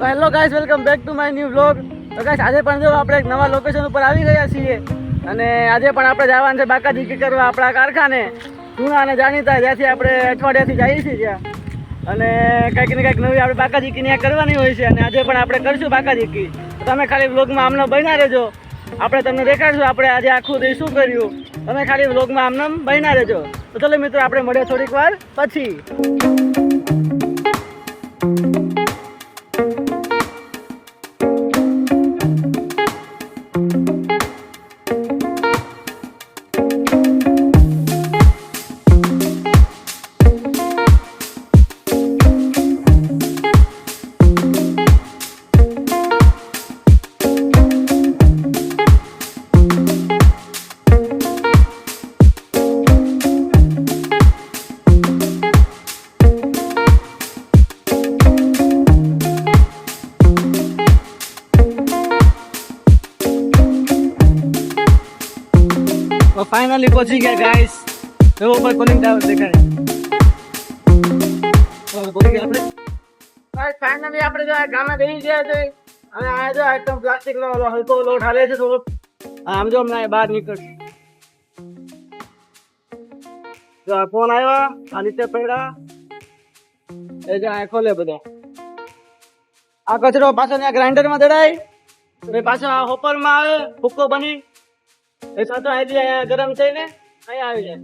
Hello guys, welcome back to my new vlog. તો guys, આજે પણ જો આપણે એક નવા લોકેશન ઉપર આવી ગયા છીએ અને આજે પણ આપણે જવાનું છે બાકાજીકી કરવા આપણા કારખાને જૂના અને જાણીતા, જ્યાંથી આપણે અઠવાડિયાથી જઈએ છીએ ત્યાં. અને કંઈક ને કંઈક નવી આપણે બાકાજીકી ત્યાં કરવાની હોય છે અને આજે પણ આપણે કરીશું બાકાજીકી. તો તમે ખાલી વ્લોગમાં આમનો બન્યા રહેજો, આપણે તમને દેખાડશું આપણે આજે આખું દિવસ શું કર્યું. તમે ખાલી વ્લોગમાં આમનામ બન્યા રહેજો. તો ચલો મિત્રો, આપણે મળીએ થોડીક વાર પછી. ફાઇનલી પહોંચી ગયા ગાઈસ. જો ઉપર કોલિંગ ટાવર દેખાય. પહોંચી ગયા આપણે. ગાઈસ ફાઇનલી આપણે જો ગામે બેસી ગયા છે અને આ જો એકદમ પ્લાસ્ટિક નો હલકો લોટ હાલે છે થોડો. આમ જો હમણાં બહાર નીકળશે. જો આ ફોન આવ્યા, આ નીચે પડ્યા, એ જો આ ખોલે બધા. આ કચરો પાછો ત્યાં ગ્રાઇન્ડર માં દડાય, પાછો આ હોપર માં આવે, ભૂક્કો બની એ સાચો અહીંયા ગરમ થઈને અહીંયા આવી જાય.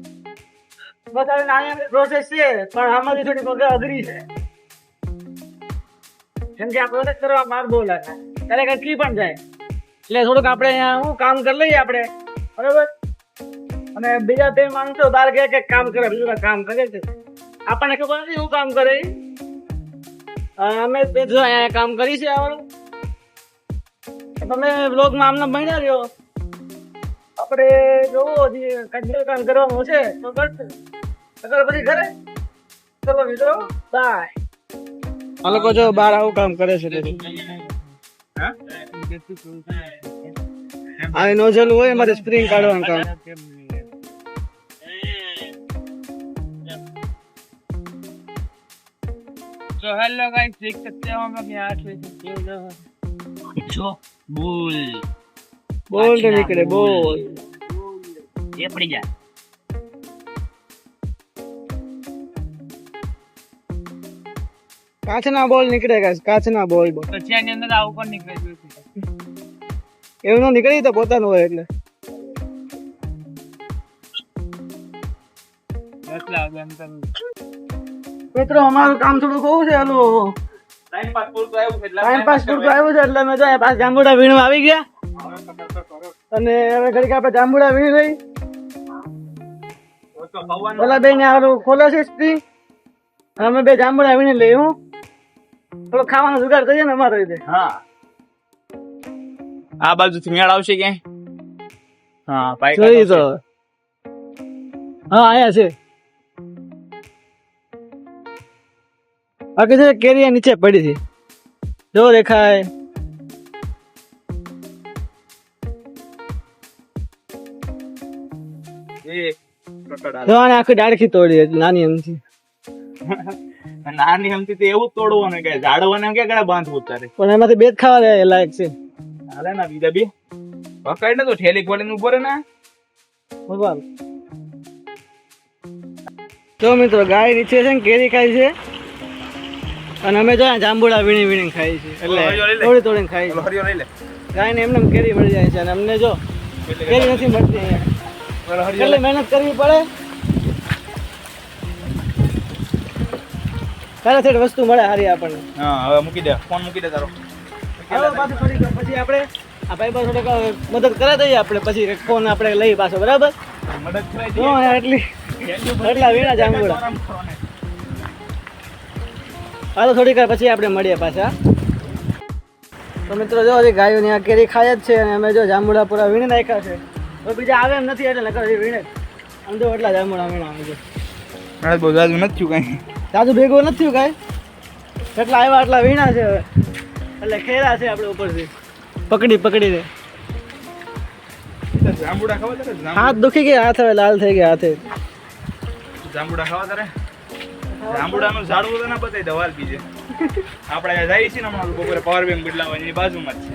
બસ હવે નાની પ્રોસેસ છે, પણ આમાંથી થોડી મગજ અઘરી છે. કેમ કે આ પ્રોસેસ કરવા માર બહુ લાગે, ત્યારે અટકી પણ જાય. એટલે થોડુંક આપણે અહીંયા હું કામ કરી લઈએ આપણે, બરોબર. અને બીજા બે માણસો બહાર ગયા કે કામ કરે, બીજું કામ કરે છે. આપણને ખબર નથી શું કામ કરે. અમે જો અહીંયા કામ કરી છે આવડું. તમે બ્લોગમાં આમને બન્યા રહ્યો. આપણે જોવો કંઈ કામ કરવાનું છે તો કરશે, પછી ઘરે. ચલો મિત્રો, બાય. આ લોકો જો બહાર આવું કામ કરે છે. આ નોઝલ હોય એમાંથી સ્પ્રિંગ કાઢવાનું કામ. तो हेलो गाइस, देख सकते हो हम लोग यहाँ पे जो बोल બોલ તો નીકળે, બોલ. ये पड़ी जा કાચના બોલ નીકળે ગાઈસ, કાચના બોલ. तो चैन अंदर आओ पर निकले जो એવું ન નીકળી તો પોતાનું હોય એટલે. मतलब अंदर મિત્રો અમારું કામ થોડું કહું છે. હાલો, टाइम पास पूरતું આવ્યું છે એટલે ટાઈમ પાસ પૂરતું આવ્યું છે એટલે અમે જો પાછા જાંબુડા વીણવા આવી ગયા. અને હવે ઘડીક આપણે જાંબુડા વીણી લઈ. પેલા બે ને આવું ખોલે છે સ્પ્રિંગ, અમે બે જાંબુડા વીણી લઈ. હું થોડો ખાવાનો જુગાડ કરીએ ને અમારો રીતે. હા, આ બાજુથી મેળ આવશે કે? હા, પાઈ જોઈ તો. હા, આયા છે. બાકી છે કેરી નીચે પડી હતી, જો દેખાય. જો આને આખી ડાળખી તોડી હતી, નાની એમથી. નાની હમતી તો એવું જ તોડવાનું કે ઝાડવાને કે ગળા બાંધવું તારે. પણ એમાંથી બે જ ખાવા લાયક છે. હાલે ના બીજા બે પકડ ને તો ઠેલી ખોલીને ઉભો રહે ને. ભગવાન. જો મિત્રો, ગાય નીચે છે ને કેરી ખાય છે અને અમે જો જાંબુડા વીણી વીણી ખાઈ છે, એટલે તોડી તોડીને ખાઈ છે. હરિયો લઈ લે. ગાયને એમને કેરી મળી જાય છે અને અમને જો કેરી નથી મળતી અહીંયા. એટલે મહેનત કરવી પડે ત્યારે થોડી વસ્તુ મળે સારી આપણને. હા, હવે મૂકી દે ફોન, મૂકી દે તારો. હવે પાછું થોડીક પછી આપણે આ ભાઈ પાસે થોડીક મદદ કરાવી દઈએ આપણે, પછી ફોન આપણે લઈ પાછો, બરાબર. મદદ કરાઈ જો એટલા વીણા જાંબુડા. હાલો થોડીક વાર પછી આપણે મળીએ પાછા. તો મિત્રો જો હજી ગાયોની આ કેરી ખાય જ છે અને અમે જો જાંબુડા પૂરા વીણી નાખ્યા છે. હવે બીજા આવે એમ નથી એટલે નકર વીણે જ. આમ જો એટલા જાંબુડા વીણા આવે છે. હા, બહુ જાજુ નથી થયું કઈ. જાજુ ભેગું નથી થયું કાંઈ. એટલા આવ્યા એટલા વીણા છે હવે, એટલે ખેરા છે આપણે ઉપરથી પકડીને. જાંબુડા ખાવા તારે? હાથ દુખી ગયા, હાથ હવે લાલ થઈ ગયા હાથે. જાંબુડા ખાવા તારે? જાંબુડાનું ઝાડવું તો ના બતાવી દવાલ બીજે. આપણે જઈએ છીએ ને હમણાં બપોરે પાવર બેંક બદલાવવાની એની બાજુમાં જ છે.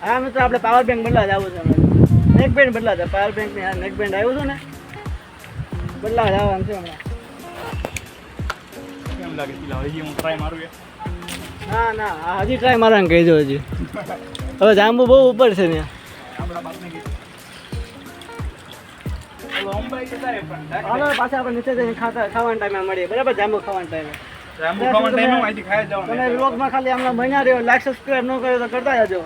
હા મિત્રો આપણે પાવર બેંક બદલા જવું છે હમણાં. નેક બેન્ડ બદલા છે પાવર બેંક ની નેક બેન્ડ આવ્યું હતું ને બદલા જવાનું છે હમણાં. કેમ લાગે પેલા હજી હું ટ્રાય મારું યાર. ના ના આ હજી ટ્રાય મારવાનું કહી દો હજી. હવે જાંબુ બહુ ઉપર છે ત્યાં. આપણા બાપને કીધું ઓલો અંબાઈ જતા રહે પણ હાલો પાછા આપણે નીચે જઈને ખાવાના ટાઈમે મળીએ બરાબર જાંબુ ખાવાના ટાઈમે. જાંબુ ખાવાનો ટાઈમ અહીંથી ખાઈ જ જવાનું. તમે વ્લોગમાં ખાલી હમણાં મહિના રહ્યો લાઈક સબસ્ક્રાઈબ ન કર્યો તો કરતા જજો.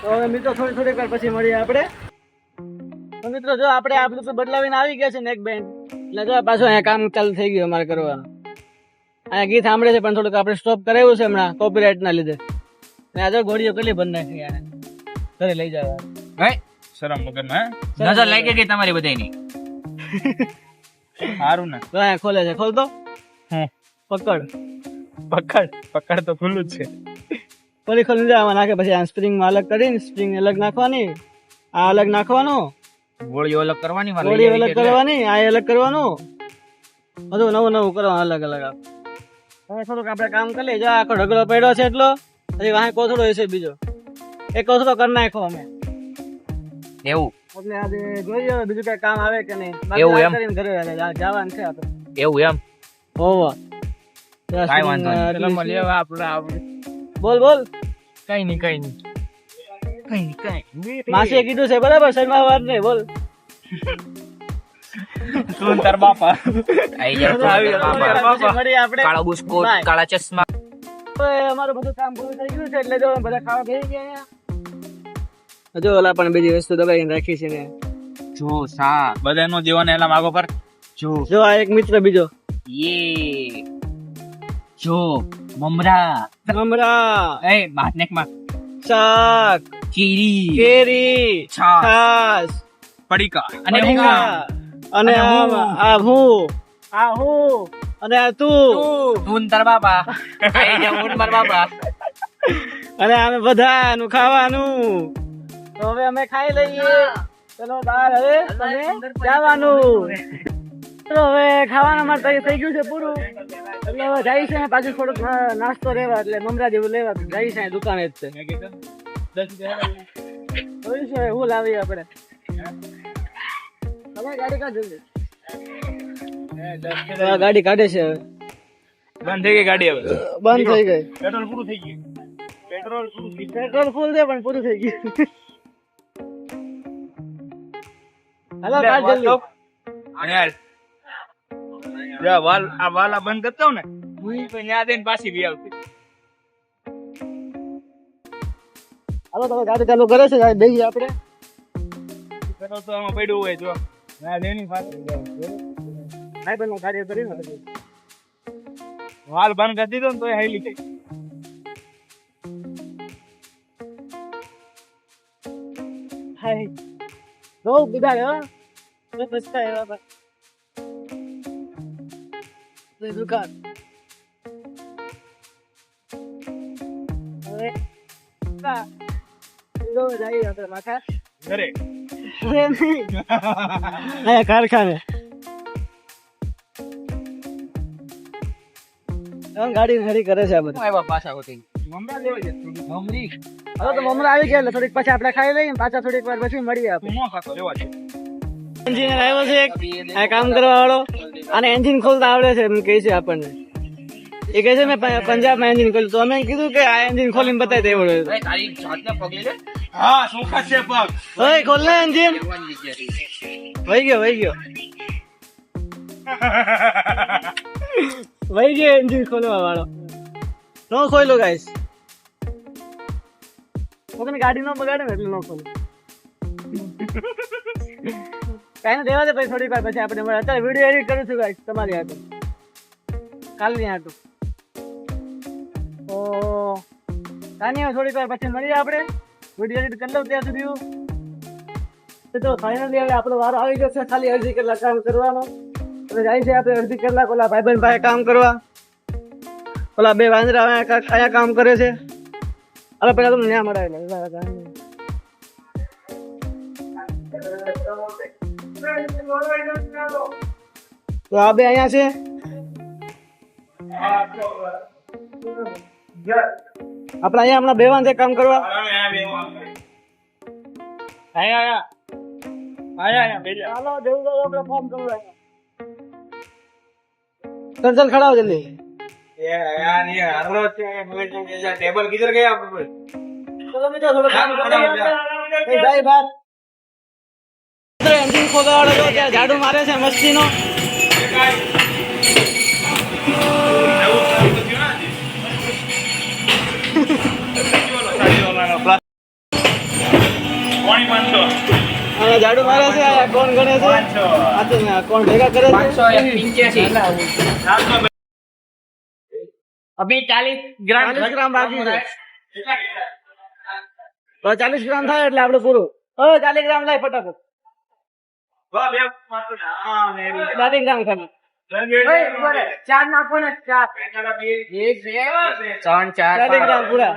તો હવે મિત્રો થોડીક વાર પછી મળીએ આપણે. તો મિત્રો જો આપણે આ બધું બદલાવીને આવી ગયા છે નેક બેન્ડ એટલે જો પાછું અહીંયા કામ ચાલુ થઈ ગયું અમારે કરવાનું. અહીંયા ગીત સાંભળે છે પણ થોડુંક આપણે સ્ટોપ કરાવ્યું છે હમણાં કોપીરાઇટના લીધે. ને આ જો ઘોડીઓ કેટલી બંધ નાખી યાર ઘરે લઈ જવા. શરમ વગરના હે નજર લાગી ગઈ તમારી બધાની. સારું ને તો અહીંયા ખોલે છે ખોલ તો હું પકડ પકડ તો ખુલ્લું જ છે. ફરી ખોલી દેવામાં નાખે પછી આ સ્પ્રિંગમાં અલગ કરીને સ્પ્રિંગ અલગ નાખવાની આ અલગ નાખવાનું ગોળીઓ અલગ કરવાની ગોળી અલગ કરવાની આ અલગ કરવાનું બધું નવું કરવાનું અલગ અલગ. હવે થોડુંક આપણે કામ કરી લઈએ જો આખો ઢગલો પડ્યો છે એટલો હજી વાહે કોથળો હશે બીજો એક કોથળો કરી નાખો અમે એવું એટલે આજે જોઈએ હવે બીજું કઈ કામ આવે કે નહીં. એવું એમ? કરીને ઘરે જવાનું છે આપણે. એવું એમ હોવા કાંઈ વાંધો નહીં. બોલ બોલ કઈ નહીં માસીએ કીધું છે બરાબર શર્માવાર નહીં બોલ. તું તાર બાપા આઈ જાવ પછી મળીએ આપણે. કાળો બુસ્કોટ Bye. કાળા ચશ્મા. હવે અમારું બધું કામ પૂરું થઈ ગયું છે એટલે જો બધા ખાવા બેસી ગયા અહીંયા. જો ઓલા પણ બીજી વસ્તુ દબાઈને રાખી છે ને જો સા બધા નો દેવાને એલા માગો પર જો આ એક મિત્ર બીજો યે જો મમરા મમરા એ માથનેક માં શાક ચીરી કેરી છાશ છાસ પડીકા અને પડીકા, અને અને હું. આ હું અને આ તું તું તાર બાપા આઈ જાવ હું માર બાપા. અને અમે બધાનું ખાવાનું તો હવે અમે ખાઈ લઈએ. ચલો બાર હવે તમે જવાનું. તો હવે ખાવાના માટે થઈ ગયું છે પૂરું એટલે હવે જાય છે ને પાછું થોડુંક નાસ્તો લેવા એટલે મમરા જેવું લેવા જાય છે દુકાને જ છે. જોયું છે હું લાવીએ આપણે હવે ગાડી કાઢ જલ્દી. તો આ ગાડી કાઢે છે હવે બંધ થઈ ગઈ ગાડી હવે બંધ થઈ ગઈ. પેટ્રોલ પૂરું થઈ ગયું પેટ્રોલ ફૂલ છે પણ પૂરું થઈ ગયું. હાલો કાઢ જલ્દી. યાર જા વાલ આ વાલા બંધ કરતા ને હું તો ન્યા દઈને પાછી બી આવતી. હાલો તમે ગાડી ચાલુ કરે છે બેસી આપણે. પેટ્રોલ તો આમાં પડ્યું હોય જો ના દેની પાછી ભાઈ બંધ ગાડી કરી ને વાલ બંધ કરી દીધો ને તોય હાઈલી ગઈ. હાય બહુ બુધાય હો તો પછતાય એવા પર તો દુકાન હવે કા લો જાય આપણે માથા ઘરે અરે નહીં આયા કારખાને ગાડી હરી કરે છે આ બધું. આવ્યા પાછા હોતી મમરા લેવા જતો મમરી હવે તો મમરા આવી ગયા એટલે થોડીક પછી આપણે ખાઈ લઈએ પાછા થોડીક વાર પછી મળીએ આપણે. તું ન ખાતો લેવા છે એન્જિનિયર આવ્યો છે એક આ કામ કરવા વાળો અને એન્જિન ખોલતા આવડે છે એમ કહે છે આપણને. એ કહે છે મેં પંજાબમાં એન્જિન ખોલ્યું તો અમે કીધું કે આ એન્જિન ખોલીને બતાવી દેવું પડે. તારી જાતને પગલે લે હા શું ખાશે પગ ઓય ખોલ ને એન્જિન. વહી ગયો વહી ગયો એન્જિન ખોલવા વાળો નો ખોલ્યો ગાઈસ. તમે ગાડી નો બગાડે ને એટલે નો ખોલો. કાંઈ ને દેવા દે પછી થોડીક વાર પછી આપણે મળીએ. અત્યારે વિડીયો એડિટ કરું છું ગાઈસ તમારી હાટું કાલની હાટું. તો કાની થોડીક વાર પછી મળીએ આપણે વિડીયો એડિટ કરી લઉં ત્યાં સુધી. તો ફાઇનલી હવે આપણો વારો આવી ગયો છે ખાલી અડધી કલાક કામ કરવાનો. હવે જાય છે આપણે અડધી કલાક ઓલા ભાઈબંધ પાસે કામ કરવા. ઓલા બે વાંદરા અહીંયા કામ કરે છે. હવે પેલા તમને ન્યા મળાવે તો આ બે અહીંયા છે આપણે અહીંયા હમણાં બેવાન છે કામ કરવા. ચાલો દેવું તો આપણે ફોર્મ કરવા. चल खड़ा हो जल्दी. टेबल किधर गया आप लोग? चलो मित्रों थोड़ा काम करो. ए भाई बात. એન્જિન ખોલવાવાળો જો ત્યાં ઝાડુ મારે છે મસ્તીનો. અને ઝાડુ મારે છે આ કોણ ગણે છે આ તો કોણ ભેગા કરે છે अभी 40 ग्राम 40 ગ્રામ બાકી છે તો 40 ગ્રામ થાય એટલે આપણે પૂરું હવે 40 ગ્રામ લાય ફટાફટ 40 ગ્રામ ખાલી चार नाखो ना चार 1 2 3 4 40 ગ્રામ પૂરા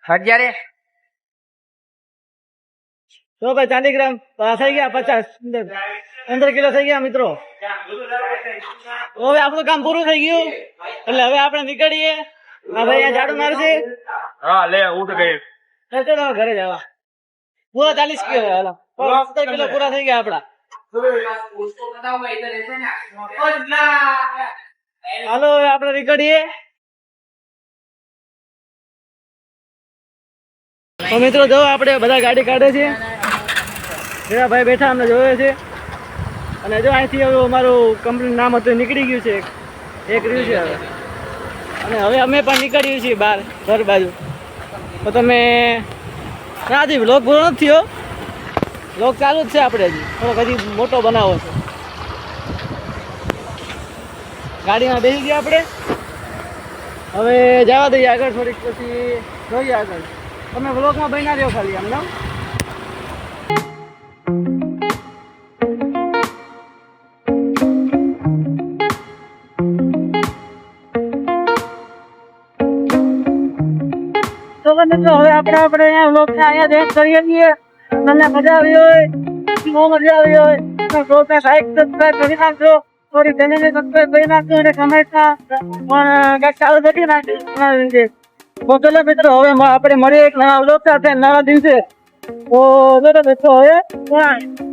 हट जा रे તો ભાઈ 40 ગ્રામ થઈ ગયા 50 15 કિલો થઈ ગયા મિત્રો હવે આપણું કામ પૂરું થઈ ગયું એટલે હવે આપણે નીકળીએ આ ભાઈ અહીંયા ઝાડુ મારશે हाँ ले उठ गए ચલો ઘરે જવા પૂરા 40 કિલો હાલો 70 કિલો પૂરા થઈ ગયા આપડા હાલો હવે આપણે નીકળીએ તો મિત્રો જો આપણે બધા ગાડી કાઢે છે મેરા ભાઈ બેઠા અમને જોવે છે અને જો અહીંથી હવે અમારું કંપની નામ હતું નીકળી ગયું છે એક રહ્યું છે હવે અને હવે અમે પણ નીકળ્યું છીએ બહાર ઘર બાજુ તો તમે હજી વ્લોગ પૂરો નથી થયો વ્લોગ ચાલુ જ છે આપણે હજી થોડોક હજી મોટો બનાવો છે ગાડીમાં બેસી ગયા આપણે હવે જવા દઈએ આગળ થોડીક પછી જોઈએ આગળ તમે વ્લોગમાં બન્યા રહ્યો ખાલી આમ ના તો મિત્રો હવે આપણે અહીંયા વ્લોગને અહીંયા એન્ડ કરીએ છીએ તમને મજા આવી હોય બહુ મજા આવી હોય તો વ્લોગને લાઈક સબસ્ક્રાઇબ કરી નાખજો થોડી ચેનલને સબસ્ક્રાઇબ કરી નાખજો અને કમેન્ટમાં પણ કંઈક સારું લખી નાખજો તો ચલો મિત્રો હવે આપણે મળીએ એક નવા વ્લોગ સાથે નવા દિવસે તો મિત્રો હવે